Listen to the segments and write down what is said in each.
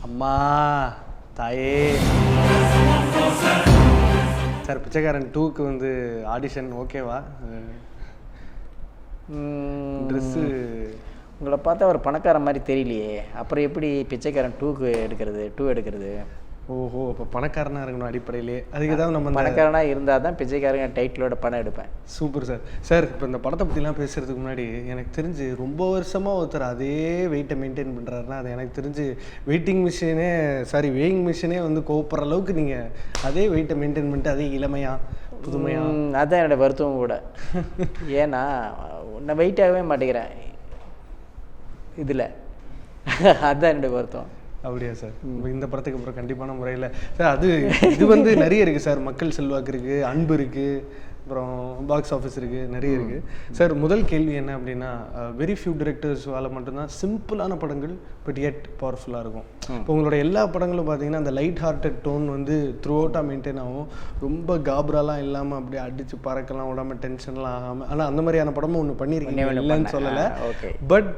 அம்மா தாயே சார் பிச்சைக்காரன் 2க்கு வந்து ஆடிஷன் ஓகேவா? ட்ரெஸ்ஸு உங்களை பார்த்தா ஒரு பணக்கார மாதிரி தெரியலையே, அப்புறம் எப்படி பிச்சைக்காரன் 2க்கு எடுக்கிறது? ஓஹோ, இப்போ பணக்காரனாக இருக்கணும் அடிப்படையிலே. அதுக்கு தான் நம்ம பணக்காரனாக இருந்தால் தான் பிச்சைக்காரங்க டைட்டிலோட படம் எடுப்பேன். Super sir. சார் இப்போ இந்த படத்தை பற்றிலாம் பேசுகிறதுக்கு முன்னாடி எனக்கு தெரிஞ்சு ரொம்ப வருஷமாக ஒருத்தர் அதே வெயிட்டை மெயின்டைன் பண்ணுறாருன்னா அது எனக்கு தெரிஞ்சு வேயிங் மிஷினே வந்து கோப்புற அளவுக்கு நீங்கள் அதே வெயிட்டை மெயின்டைன் பண்ணிட்டு அதே இளமையாக புதுமையாக. அதுதான் என்னோடய வருத்தம் கூட. ஏன்னா நான் வெயிட்டாகவே மாட்டேங்கிறேன் இதில், அதுதான் என்னுடைய வருத்தம். அப்படியா சார்? இந்த படத்துக்கு அப்புறம் கண்டிப்பான முறையில் சார் இது வந்து நிறைய இருக்குது சார். மக்கள் செல்வாக்கு இருக்குது, அன்பு இருக்குது, அப்புறம் பாக்ஸ் ஆஃபீஸ் இருக்குது, நிறைய இருக்குது சார். முதல் கேள்வி என்ன அப்படின்னா, வெரி ஃபியூ டிரெக்டர்ஸ்வால் மட்டும்தான் சிம்பிளான படங்கள் பட் எட் பவர்ஃபுல்லாக இருக்கும். இப்போ உங்களோட எல்லா படங்களும் பார்த்தீங்கன்னா அந்த லைட் ஹார்ட்டட் டோன் வந்து த்ரூ அவுட்டாக மெயின்டைன் ஆகும். ரொம்ப காப்ராலாம் இல்லாமல் அப்படியே அடித்து பறக்கலாம் விடாமல் டென்ஷன்லாம் ஆகாமல். ஆனால் அந்த மாதிரியான படமும் ஒன்று பண்ணியிருக்கீங்க, இல்லைன்னு சொல்லலை. பட்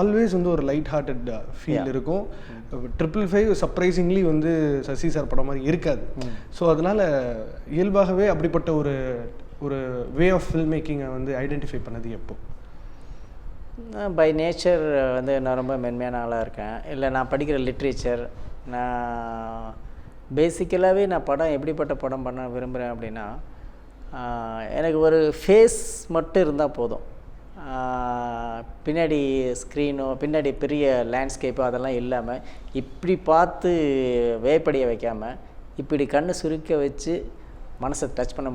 ஆல்வேஸ் வந்து ஒரு லைட் ஹார்ட்டட் ஃபீல் இருக்கும். 555 சர்ப்ரைசிங்லி வந்து சசி சார் படம் மாதிரி இருக்காது. ஸோ அதனால் இயல்பாகவே அப்படிப்பட்ட ஒரு வே ஆஃப் ஃபில்ம் மேக்கிங்கை வந்து ஐடென்டிஃபை பண்ணது எப்போ? பை நேச்சர் வந்து நான் ரொம்ப மென்மையான ஆளாக இருக்கேன். இல்லை நான் படிக்கிற லிட்ரேச்சர், நான் பேசிக்கலாகவே நான் படம் எப்படிப்பட்ட படம் பண்ண விரும்புகிறேன் அப்படின்னா, எனக்கு ஒரு ஃபேஸ் மட்டும் இருந்தால் போதும். பின்னாடி ஸ்க்ரீனோ பின்னாடி பெரிய லேண்ட்ஸ்கேப்போ அதெல்லாம் இல்லாமல் இப்படி பார்த்து வேப்படிய வைக்காமல் இப்படி கண்ணை சுருக்க வச்சு மனசை டச் பண்ண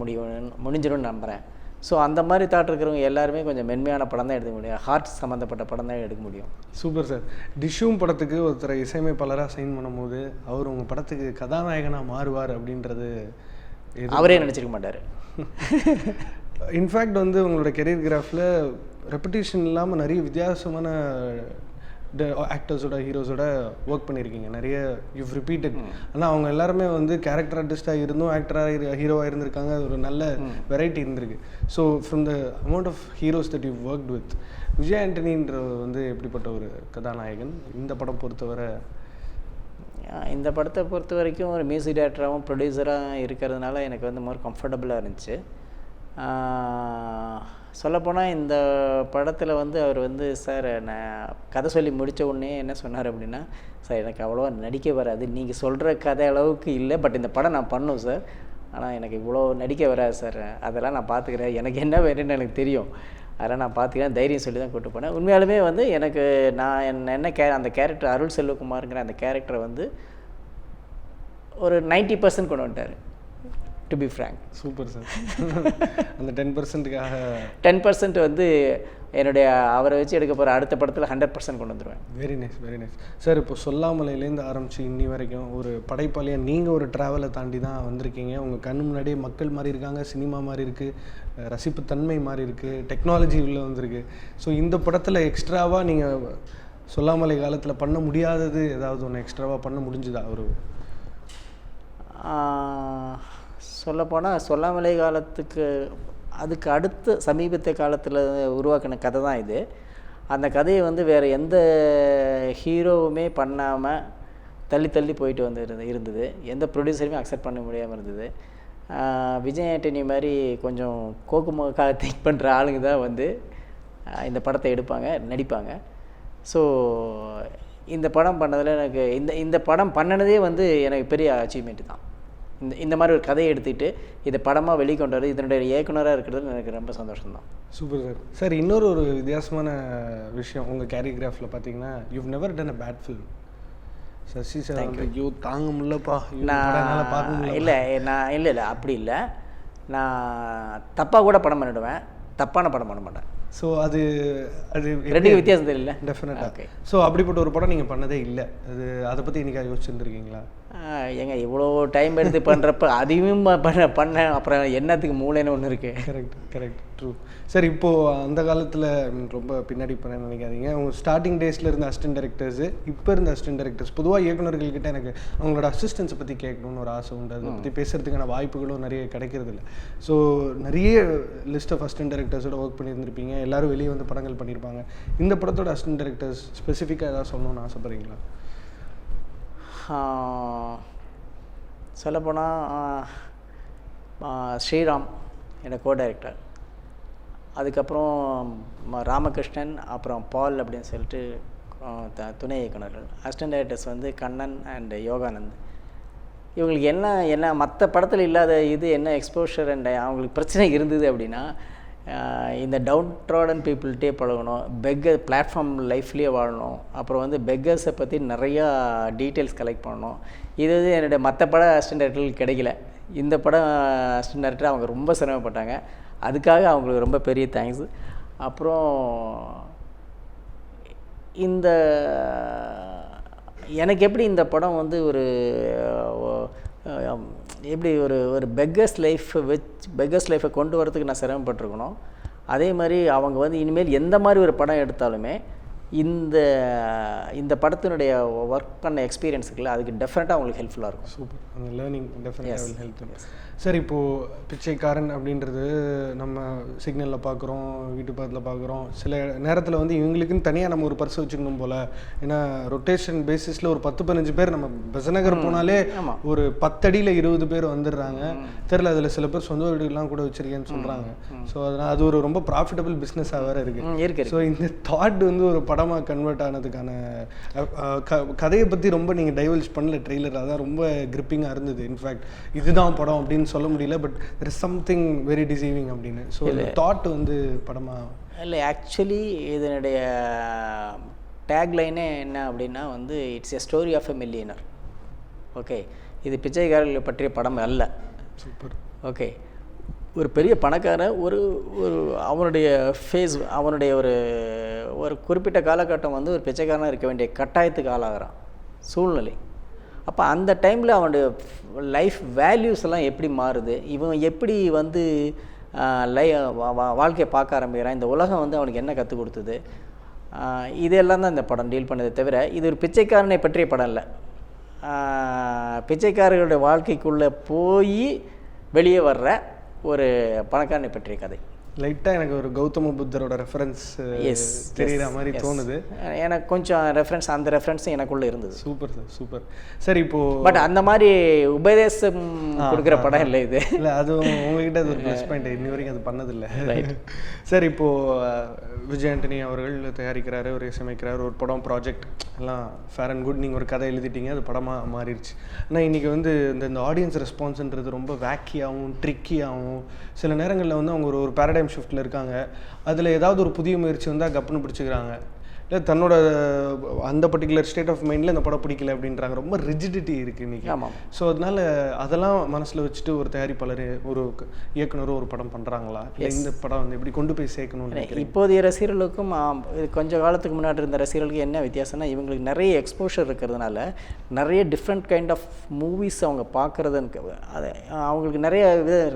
முடிஞ்சிடும்னு நம்புகிறேன். ஸோ அந்த மாதிரி தாட் இருக்கிறவங்க எல்லாருமே கொஞ்சம் மென்மையான படம் தான் எடுக்க முடியும், ஹார்ட் சம்மந்தப்பட்ட படம் தான் எடுக்க முடியும். Super sir. டிஷ்யூம் படத்துக்கு ஒருத்தரை இசையமைப்பாளராக சைன் பண்ணும்போது அவர் உங்கள் படத்துக்கு கதாநாயகனாக மாறுவார் அப்படின்றது அவரே நினச்சிருக்க மாட்டார். இன்ஃபேக்ட் வந்து உங்களோட கெரியர் கிராஃபில் ரெப்புடேஷன் இல்லாமல் நிறைய வித்தியாசமான ஆக்டர்ஸோட ஹீரோஸோட ஒர்க் பண்ணியிருக்கீங்க, நிறைய யூவ் ரிப்பீட்டட். ஆனால் அவங்க எல்லாருமே வந்து கேரக்டர் ஆர்டிஸ்டாக இருந்தும் ஆக்டராக ஹீரோவாக இருந்திருக்காங்க. ஒரு நல்ல வெரைட்டி இருந்திருக்கு. So from the amount of heroes that you worked with, Vijay ஆண்டனின்ற வந்து எப்படிப்பட்ட ஒரு கதாநாயகன் இந்த படம் பொறுத்தவரை? இந்த படத்தை பொறுத்த வரைக்கும் ஒரு மியூசிக் டைரக்டராகவும் ப்ரொடியூசராக இருக்கிறதுனால எனக்கு வந்து மோர் கம்ஃபர்டபுளாக இருந்துச்சு. சொல்லப்போனால் இந்த படத்தில் வந்து அவர் வந்து சார் நான் கதை சொல்லி முடித்த உடனே என்ன சொன்னார் அப்படின்னா, சார் எனக்கு அவ்வளோவா நடிக்க வராது, நீங்கள் சொல்கிற கதை அளவுக்கு இல்லை, பட் இந்த படம் நான் பண்ணும் சார், ஆனால் எனக்கு இவ்வளோ நடிக்க வராது சார், அதெல்லாம் நான் பார்த்துக்கிறேன், எனக்கு என்ன வேணும்னு எனக்கு தெரியும், அதெல்லாம் நான் பார்த்துக்கிறேன், தைரியம் சொல்லி தான் கூப்பிட்டு போனேன். உண்மையாலுமே வந்து எனக்கு நான் அந்த கேரக்டர் அருள் செல்வகுமாருங்கிற அந்த கேரக்டரை வந்து ஒரு 90% கொண்டு வந்துட்டார், to be frank. Super sir. அந்த 10%க்காக 10% வந்து என்னுடைய அவரை வச்சு எடுக்க போகிற அடுத்த படத்தில் 100% கொண்டு வந்துடுவேன். Very nice, very nice sir. இப்போ சொல்லாமலையிலேருந்து ஆரம்பித்து இன்னி வரைக்கும் ஒரு படைப்பாளியாக நீங்கள் ஒரு ட்ராவலை தாண்டி தான் வந்திருக்கீங்க. உங்கள் கண்ணு முன்னாடியே மக்கள் மாதிரி இருக்காங்க, சினிமா மாதிரி இருக்குது, ரசிப்பு தன்மை மாதிரி இருக்குது, டெக்னாலஜி உள்ளே வந்திருக்கு. ஸோ இந்த படத்தில் எக்ஸ்ட்ராவாக நீங்கள் சொல்லாமலை காலத்தில் பண்ண முடியாதது ஏதாவது ஒன்று எக்ஸ்ட்ராவாக பண்ண முடிஞ்சுதா? ஒரு சொல்லப்போனால் சொல்லாமலை காலத்துக்கு அதுக்கு அடுத்த சமீபத்திய காலத்தில் உருவாக்கின கதை தான் இது. அந்த கதையை வந்து வேறு எந்த ஹீரோவுமே பண்ணாமல் தள்ளி போயிட்டு இருந்தது, எந்த ப்ரொடியூசருமே அக்செப்ட் பண்ண முடியாமல் இருந்தது. விஜய் ஆண்டனி மாதிரி கொஞ்சம் கோக்குமுக்காக திங்க் பண்ணுற ஆளுங்க தான் வந்து இந்த படத்தை எடுப்பாங்க, நடிப்பாங்க. ஸோ இந்த படம் பண்ணதில் எனக்கு இந்த படம் பண்ணினதே வந்து எனக்கு பெரிய அச்சீவ்மெண்ட் தான். இந்த மாதிரி ஒரு கதையை எடுத்துக்கிட்டு இதை படமாக வெளிக்கொண்டு வரது, இதனுடைய இயக்குனராக இருக்கிறது எனக்கு ரொம்ப சந்தோஷம்தான். Super sir. சார் இன்னொரு வித்தியாசமான விஷயம், உங்கள் கேரிகிராஃபில் பார்த்தீங்கன்னா you've never done a bad film. Sasi sir வந்து ஐயோ தாங்க முடியலப்பா, இல்லை அப்படி இல்லை, நான் தப்பாக கூட படம் பண்ணிவிடுவேன், தப்பான படம் பண்ண மாட்டேன். ஸோ அது ரெண்டு வித்தியாசம் தெரியல. டெஃபினட்டாக. ஸோ அப்படிப்பட்ட ஒரு படம் நீங்கள் பண்ணதே இல்லை, அதை பற்றி இன்றைக்கி யோசிச்சுருந்துருக்கீங்களா? ஏங்க இவ்வளோ டைம் எடுத்து பண்ணுறப்ப அதையும் பண்ண அப்புறம் என்னத்துக்கு மூளைன்னு ஒன்று இருக்குது. Correct true. சார் இப்போது அந்த காலத்தில் ரொம்ப பின்னாடி பண்ண நினைக்காதீங்க, அவங்க ஸ்டார்டிங் டேஸில் இருந்த அசிஸ்டன்ட் டைரக்டர்ஸு இப்போ இருந்த அசிஸ்டன்ட் டைரக்டர்ஸ் பொதுவாக இயக்குநர்கள்கிட்ட எனக்கு அவங்களோட அசிஸ்டன்ஸை பற்றி கேட்கணும்னு ஒரு ஆசை உண்டு, அதை பற்றி பேசுகிறதுக்கான வாய்ப்புகளும் நிறைய கிடைக்கிறது இல்லை. ஸோ நிறைய லிஸ்ட் ஆஃப் அசிஸ்டன்ட் டைரக்டர்ஸோட ஒர்க் பண்ணியிருந்திருப்பீங்க, எல்லோரும் வெளியே வந்து படங்கள் பண்ணியிருப்பாங்க. இந்த படத்தோட அசிஸ்டன்ட் டைரக்டர்ஸ் ஸ்பெசிஃபிக்காக ஏதாவது சொல்லணும்னு ஆசைப்படுறீங்களா? சொல்லப்போனால் ஸ்ரீராம் என்னோட கோ டைரக்டர், அதுக்கப்புறம் ராமகிருஷ்ணன், அப்புறம் பால் அப்படின்னு சொல்லிட்டு துணை இயக்குனர்கள். அசிஸ்டன்ட் டைரக்டர்ஸ் வந்து கண்ணன் அண்ட் யோகானந்த். இவங்களுக்கு என்ன மற்ற படத்தில் இல்லாத இது என்ன எக்ஸ்போஷர் அண்ட் அவங்களுக்கு பிரச்சனை இருந்தது அப்படின்னா, இந்த டவுன் ட்ராடன் பீப்புள்கிட்டே பழகணும், பிளாட்ஃபார்ம் லைஃப்லேயே வாழணும், அப்புறம் வந்து பெக்கர்ஸை பற்றி நிறையா டீட்டெயில்ஸ் கலெக்ட் பண்ணணும். இது வந்து என்னுடைய மற்ற பட அசிஸ்டன்ட் டைரக்டர்களுக்கு கிடைக்கல. இந்த படம் அசிஸ்டன்ட் டைரக்டர் அவங்க ரொம்ப சிரமப்பட்டாங்க. அதுக்காக அவங்களுக்கு ரொம்ப பெரிய தேங்க்ஸ். அப்புறம் எனக்கு எப்படி இந்த படம் வந்து ஒரு எப்படி ஒரு பெக்கர்ஸ் லைஃப்பை கொண்டு வரதுக்கு நான் சிரமப்பட்டிருக்கணும். அதே மாதிரி அவங்க வந்து இனிமேல் எந்த மாதிரி ஒரு படம் எடுத்தாலுமே இந்த படத்தினுடைய ஒர்க் பண்ண எக்ஸ்பீரியன்ஸுக்குள்ள அதுக்கு டெஃபினட்டாக அவங்களுக்கு ஹெல்ப்ஃபுல்லாக இருக்கும். சூப்பர். அந்த லேர்னிங் டெஃபினட்டாக ஹெல்ப். சார், இப்போது பிச்சைக்காரன் அப்படின்றது நம்ம சிக்னலில் பார்க்குறோம், வீட்டு பக்கத்தில் பார்க்குறோம். சில நேரத்தில் வந்து இவங்களுக்குன்னு தனியாக நம்ம ஒரு பர்ஸ் வச்சுக்கணும் போல். ஏன்னா ரொட்டேஷன் பேசிஸில் ஒரு 10-15 பேர் நம்ம பெசநகர் போனாலே ஒரு 10 அடியில் 20 பேர் வந்துடுறாங்க. தெரில, அதில் சில பேர் சொந்த வீடுகள்லாம் கூட வச்சுருக்கேன்னு சொல்கிறாங்க. ஸோ அதனால் அது ஒரு ரொம்ப ப்ராஃபிட்டபிள் பிஸ்னஸாக வேறு இருக்குது. ஸோ இந்த தாட் வந்து ஒரு படமாக கன்வெர்ட் ஆனதுக்கான கதையை பற்றி ரொம்ப நீங்கள் டைவல்ஜ் பண்ணல ட்ரெய்லர். அதான் ரொம்ப கிரிப்பிங்காக இருந்தது. இன்ஃபேக்ட் இதுதான் படம் அப்படின்னு சொல்ல முடியல, but there is something very deceiving அப்படின்னு. ஸோ இந்த தாட் வந்து படமாக இல்லை. ஆக்சுவலி இதனுடைய டேக்லைனே என்ன அப்படின்னா வந்து it's a story of a millionaire. Okay, இது பிச்சைக்காரர்களை பற்றிய படம் அல்ல. சூப்பர். ஓகே, ஒரு பெரிய பணக்காரன் ஒரு அவனுடைய அவனுடைய ஒரு குறிப்பிட்ட காலகட்டம் வந்து ஒரு பிச்சைக்காரனாக இருக்க வேண்டிய கட்டாயத்துக்கு ஆளாகிறான் சூழ்நிலை. அப்போ அந்த டைமில் அவனுடைய லைஃப் வேல்யூஸ் எல்லாம் எப்படி மாறுது, இவன் எப்படி வந்து வாழ்க்கையை பார்க்க ஆரம்பிக்கிறான், இந்த உலகம் வந்து அவனுக்கு என்ன கற்றுக் கொடுத்தது, இதெல்லாம் தான் இந்த படம் டீல் பண்ணதே தவிர இது ஒரு பிச்சைக்காரனை பற்றிய படம் இல்லை. பிச்சைக்காரர்களுடைய வாழ்க்கைக்குள்ளே போய் வெளியே வர்ற ஒரு பணக்காரனை பற்றிய கதை. லைட்டாக எனக்கு ஒரு கௌதம புத்தரோட ரெஃபரன்ஸ் தெரிகிற மாதிரி தோணுது. எனக்கு கொஞ்சம் அந்த ரெஃபரன்ஸும் எனக்குள்ளே இருந்தது. Super sir, super. சார், இப்போது பட் அந்த மாதிரி உபதேசம் கொடுக்குற படம் இல்லை இது. இல்லை, அது உங்ககிட்ட அது ஒரு ப்ளஸ் பாயிண்ட். இன்னி வரைக்கும் அது பண்ணதில்லை. சார், இப்போது விஜய் ஆண்டனி அவர்கள் தயாரிக்கிறாரு, ஒரு இசையமைக்கிறாரு, ஒரு படம் ப்ராஜெக்ட் எல்லாம் ஃபேர் அண்ட் குட். நீங்கள் ஒரு கதை எழுதிட்டீங்க, அது படமாக மாறிடுச்சு. ஆனால் இன்றைக்கி வந்து இந்த ஆடியன்ஸ் ரெஸ்பான்ஸுன்றது ரொம்ப வேக்கியாகவும் ட்ரிக்கியாகவும், சில நேரங்களில் வந்து அவங்க ஒரு பேரடைம் ஷிஃப்ட்டில் இருக்காங்க. அதில் ஏதாவது ஒரு புதிய முயற்சி வந்தால் கப்புன்னு பிடிச்சிக்கிறாங்க. இல்லை, தன்னோட அந்த பர்டிகுலர் ஸ்டேட் ஆஃப் மைண்டில் இந்த படம் பிடிக்கல அப்படின்றாங்க. ரொம்ப ரிஜிடிட்டி இருக்குது இன்றைக்கி. ஆமாம். ஸோ அதனால் அதெல்லாம் மனசில் வச்சுட்டு ஒரு தயாரிப்பாளர், ஒரு இயக்குனரும் ஒரு படம் பண்ணுறாங்களா, இல்லை இந்த படம் வந்து எப்படி கொண்டு போய் சேர்க்கணும்னு? இப்போதைய ரசிகர்களுக்கும் கொஞ்சம் காலத்துக்கு முன்னாடி இருந்த ரசிகர்களுக்கு என்ன வித்தியாசம்னா, இவங்களுக்கு நிறைய எக்ஸ்போஷர் இருக்கிறதுனால நிறைய டிஃப்ரெண்ட் கைண்ட் ஆஃப் மூவிஸ் அவங்க பார்க்குறதுன்னு அதை அவங்களுக்கு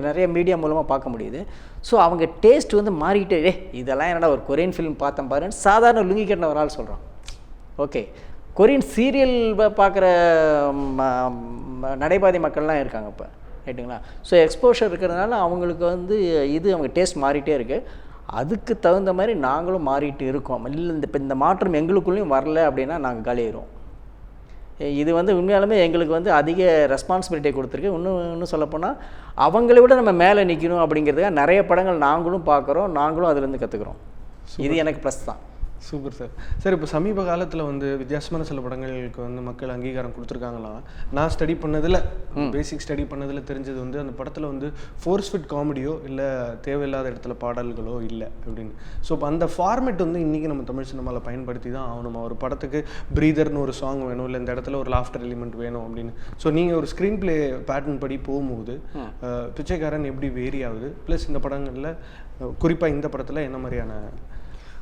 நிறைய மீடியா மூலமாக பார்க்க முடியுது. ஸோ அவங்க டேஸ்ட் வந்து மாறிக்கிட்டே, இதெல்லாம் என்னடா ஒரு கொரியன் ஃபிலிம் பார்த்தேன் பாருன்னு சாதாரண லுங்கி கட்டின ஒரு ஆள் சொல்கிறான். ஓகே, கொரியன் சீரியல் பார்க்குற நடைபாதை மக்கள்லாம் இருக்காங்க இப்போ, ரைட்டுங்களா? ஸோ எக்ஸ்போஷர் இருக்கிறதுனால அவங்களுக்கு வந்து அவங்க டேஸ்ட் மாறிட்டே இருக்குது. அதுக்கு தகுந்த மாதிரி நாங்களும் மாறிட்டு இருக்கோம். இல்லை, இந்த மாற்றம் எங்களுக்குள்ளேயும் வரல அப்படின்னா நாங்கள் காலியாயிடுவோம். இது வந்து உண்மையாலுமே எங்களுக்கு வந்து அதிக ரெஸ்பான்சிபிலிட்டியை கொடுத்துருக்கு. இன்னும் சொல்லப்போனால் அவங்கள விட நம்ம மேலே நிற்கணும் அப்படிங்கிறதுக்காக நிறைய படங்கள் நாங்களும் பார்க்குறோம், நாங்களும் அதுலேருந்து கற்றுக்குறோம். இது எனக்கு ப்ளஸ் தான். Super sir. சார், இப்போ சமீப காலத்தில் வந்து வித்தியாசமான சில படங்களுக்கு வந்து மக்கள் அங்கீகாரம் கொடுத்துருக்காங்களாம். நான் ஸ்டடி பண்ணதில், பேசிக் ஸ்டடி பண்ணதில் தெரிஞ்சது வந்து அந்த படத்தில் வந்து ஃபோர்ஸ் ஃபிட் காமெடியோ இல்லை தேவையில்லாத இடத்துல பாடல்களோ இல்லை அப்படின்னு. ஸோ இப்போ அந்த ஃபார்மேட் வந்து இன்றைக்கி நம்ம தமிழ் சினிமாவில் பயன்படுத்தி தான் ஆகணுமா? ஒரு படத்துக்கு ப்ரீதர்னு ஒரு சாங் வேணும், இல்லை இந்த இடத்துல ஒரு லாஃப்டர் எலிமெண்ட் வேணும் அப்படின்னு. ஸோ நீங்கள் ஒரு ஸ்க்ரீன் பிளே பேட்டர்ன் படி போகும்போது பிச்சைக்காரன் எப்படி வேரி ஆகுது, ப்ளஸ் இந்த படங்களில் குறிப்பாக இந்த படத்தில் என்ன மாதிரியான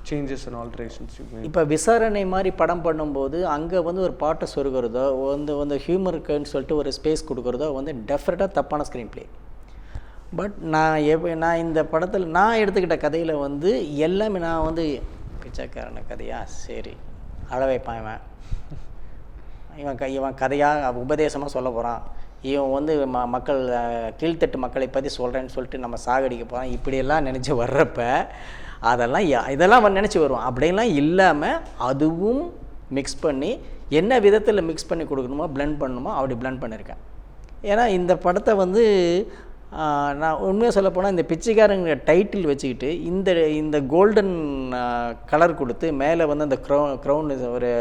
சேஞ்சஸ் அண்ட் ஆல்ட்ரேஷன்ஸ்? இப்போ விசாரணை மாதிரி படம் பண்ணும்போது அங்கே வந்து ஒரு பாட்டை சொருகிறதோ வந்து ஹியூமருக்குன்னு சொல்லிட்டு ஒரு ஸ்பேஸ் கொடுக்குறதோ வந்து டெஃபினட்டாக தப்பான ஸ்க்ரீன் பிளே. பட் நான் இந்த படத்தில் நான் எடுத்துக்கிட்ட கதையில் வந்து எல்லாமே நான் வந்து பிச்சைக்காரன கதையா, சரி அழ வைப்பான் இவன் கதையாக உபதேசமாக சொல்ல போகிறான், இவன் வந்து மக்கள் கீழ்த்தட்டு மக்களை பற்றி சொல்கிறேன்னு சொல்லிட்டு நம்ம சாகடிக்க போகிறான், இப்படியெல்லாம் நினச்சி வர்றப்ப இதெல்லாம் நினச்சி வருவோம். அப்படின்லாம் இல்லாமல் அதுவும் மிக்ஸ் பண்ணி என்ன விதத்தில் மிக்ஸ் பண்ணி கொடுக்கணுமோ blend பண்ணணுமோ அப்படி blend பண்ணியிருக்கேன். ஏன்னா இந்த படத்தை வந்து நான் உண்மையாக சொல்லப்போனால் இந்த பிச்சைக்காரங்க டைட்டில் வச்சுக்கிட்டு இந்த கோல்டன் கலர் கொடுத்து மேலே வந்து அந்த க்ரௌன் ஒரு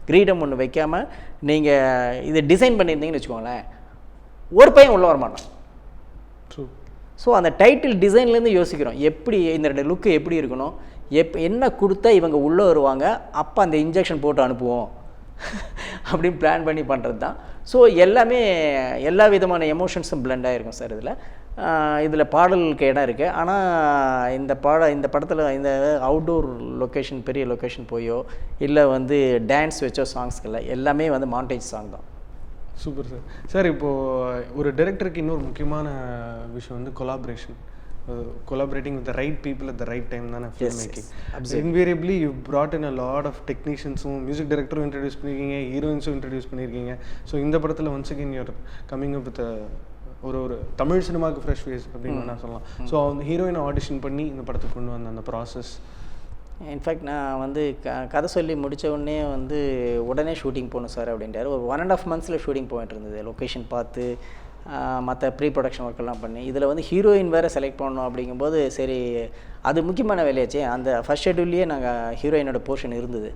கிரீடம் ஒன்று வைக்காமல் நீங்கள் இதை டிசைன் பண்ணியிருந்தீங்கன்னு வச்சுக்கோங்களேன், ஒரு பையன் உள்ளே வர மாட்டான். ஸோ அந்த டைட்டில் டிசைன்லேருந்து யோசிக்கிறோம், எப்படி இந்த லுக்கு எப்படி இருக்கணும், என்ன கொடுத்தா இவங்க உள்ளே வருவாங்க, அப்போ அந்த இன்ஜெக்ஷன் போட்டு அனுப்புவோம் அப்படின்னு பிளான் பண்ணி பண்ணுறது தான். ஸோ எல்லாமே எல்லா விதமான எமோஷன்ஸும் பிளெண்ட் ஆகிருக்கும் சார். இதில் பாடலுக்கு இடம் இருக்குது. ஆனால் இந்த படத்தில் இந்த அவுட்டோர் லொக்கேஷன், பெரிய லொக்கேஷன் போயோ இல்லை வந்து டான்ஸ் வச்சோ சாங்ஸ்களை எல்லாமே வந்து மாண்டேஜ் சாங் தான். Super sir. சார் இப்போது ஒரு டைரக்டருக்கு இன்னொரு முக்கியமான விஷயம் வந்து collaboration, collaborating with the right people at the right time தானே film making. Invariably you brought in a lot of techniciansum, music டைரக்டரும் இன்ட்ரடியூஸ் பண்ணியிருக்கீங்க, ஹீரோயின்ஸும் இன்ட்ரடியூஸ் பண்ணியிருக்கீங்க. ஸோ இந்த படத்தில் once again you're coming up with ஒரு தமிழ் சினிமாவுக்கு ஃப்ரெஷ் ஃபேஸ் அப்படின்னு வேணால் சொல்லலாம். ஸோ அந்த ஹீரோயினை ஆடிஷன் பண்ணி இந்த படத்துக்கு கொண்டு வந்த அந்த ப்ராசஸ். இன்ஃபேக்ட் நான் வந்து கதை சொல்லி முடித்த உடனே வந்து உடனே ஷூட்டிங் போகணும் சார் அப்படின்றார். ஒரு 1.5 months ஷூட்டிங் போயிட்டு இருந்தது, லொக்கேஷன் பார்த்து மற்ற ப்ரீ ப்ரொடக்ஷன் ஒர்க்கெல்லாம் பண்ணி. இதில் வந்து ஹீரோயின் வேறு செலக்ட் பண்ணணும் அப்படிங்கும்போது சரி அது முக்கியமான வேலையாச்சு. அந்த ஃபஸ்ட் ஷெட்யூல்லையே நாங்கள் ஹீரோயினோட போர்ஷன் இருந்தது.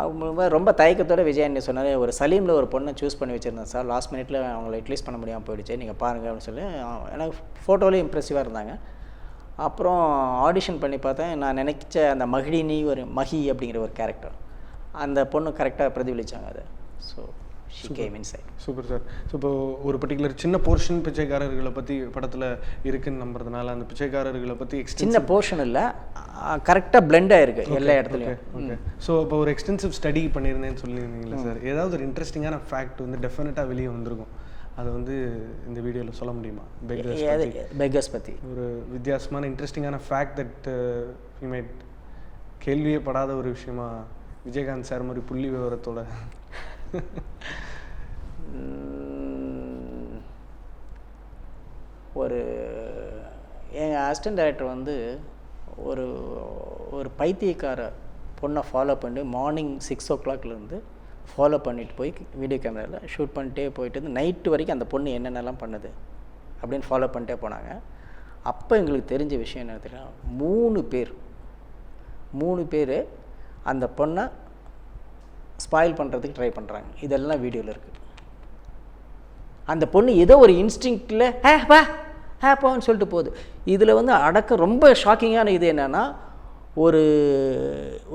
அவங்க ரொம்ப தயக்கத்தோடு விஜயாண்டி சொன்னார், ஒரு சலீமில் ஒரு பொண்ணை சூஸ் பண்ணி வச்சுருந்தேன் சார், லாஸ்ட் மினிட்ல அவங்கள யூட்டிலைஸ் பண்ண முடியாமல் போயிடுச்சு, நீங்கள் பாருங்கள் அப்படின்னு சொல்லி எனக்கு ஃபோட்டோலேயும் இம்ப்ரெசிவாக இருந்தாங்க. அப்புறம் ஆடிஷன் பண்ணி பார்த்தேன், நான் நினைச்ச அந்த மஹி அப்படிங்கிற ஒரு கேரக்டர் அந்த பொண்ணு கரெக்டாக பிரதிபலித்தாங்க அதை. So she came inside. Super sir. So இப்போ ஒரு பர்டிகுலர் சின்ன போர்ஷன் பிச்சைக்காரர்களை பற்றி படத்தில் இருக்குன்னு நம்புறதுனால அந்த பிச்சைக்காரர்களை பற்றி சின்ன போர்ஷன் இல்லை, கரெக்டாக பிளெண்ட் ஆகிருக்கு எல்லா இடத்துலையும். ஓகே. ஸோ இப்போ ஒரு எக்ஸ்டென்சிவ் ஸ்டடி பண்ணியிருந்தேன்னு சொல்லியிருந்தீங்களா சார், ஏதாவது ஒரு இன்ட்ரெஸ்டிங்கான ஃபேக்ட் வந்து டெஃபினட்டாக வெளியே வந்திருக்கும், அதை வந்து இந்த வீடியோவில் சொல்ல முடியுமா? பெக்கர்ஸ் பற்றி ஒரு வித்தியாசமான இன்ட்ரெஸ்டிங்கான ஃபேக்ட் தட் யூ மைட் கேள்வியே படாத ஒரு விஷயமா விஜயகாந்த் சார் மாதிரி புள்ளி விவரத்தோட. ஒரு எங்கள் அசிஸ்டன்ட் டைரக்டர் வந்து ஒரு பைத்தியக்கார பொண்ணை ஃபாலோ பண்ணி மார்னிங் 6 o'clock ஃபாலோ பண்ணிட்டு போய் வீடியோ கேமராவில் ஷூட் பண்ணிட்டே போயிட்டு நைட்டு வரைக்கும் அந்த பொண்ணு என்னென்னலாம் பண்ணுது அப்படின்னு ஃபாலோ பண்ணிட்டே போனாங்க. அப்போ எங்களுக்கு தெரிஞ்ச விஷயம் என்ன தெரியும், 3 பேர் அந்த பொண்ணை ஸ்பாயில் பண்ணுறதுக்கு ட்ரை பண்ணுறாங்க. இதெல்லாம் வீடியோவில் இருக்குது. அந்த பொண்ணு ஏதோ ஒரு இன்ஸ்டிங்க்டில் ஹேப்பான்னு சொல்லிட்டு போகுது. இதில் வந்து ரொம்ப ஷாக்கிங்கான இது என்னென்னா, ஒரு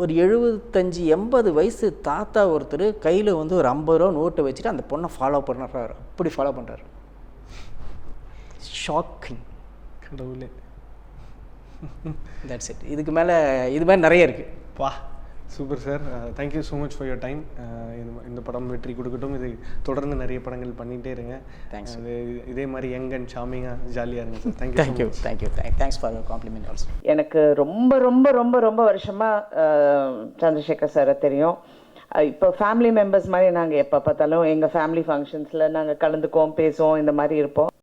75-80 வயசு தாத்தா ஒருத்தர் கையில் வந்து ஒரு 50 ரூபா நோட்டை வச்சுட்டு அந்த பொண்ணை ஃபாலோ பண்ணுறாரு. அப்படி ஃபாலோ பண்ணுறாரு. ஷாக்கிங். கடவுளே. That's it. இதுக்கு மேலே இது மாதிரி நிறைய இருக்குது. வா, super sir. Thank you so much for your time. இந்த படம் வெற்றி கொடுக்கட்டும். இது தொடர்ந்து நிறைய படங்கள் பண்ணிகிட்டே இருங்க. தேங்க்ஸ். இதே மாதிரி யங் அண்ட் சாமிங்காக ஜாலியாக இருங்க sir. Thank you. Thanks for your compliment also. எனக்கு ரொம்ப ரொம்ப ரொம்ப ரொம்ப வருஷமாக சந்திரசேகர் சாரை தெரியும். இப்போ ஃபேமிலி மெம்பர்ஸ் மாதிரி நாங்கள் எப்போ பார்த்தாலும் எங்கள் ஃபேமிலி ஃபங்க்ஷன்ஸில் நாங்கள் கலந்துக்குவோம், பேசுவோம், இந்த மாதிரி இருப்போம்.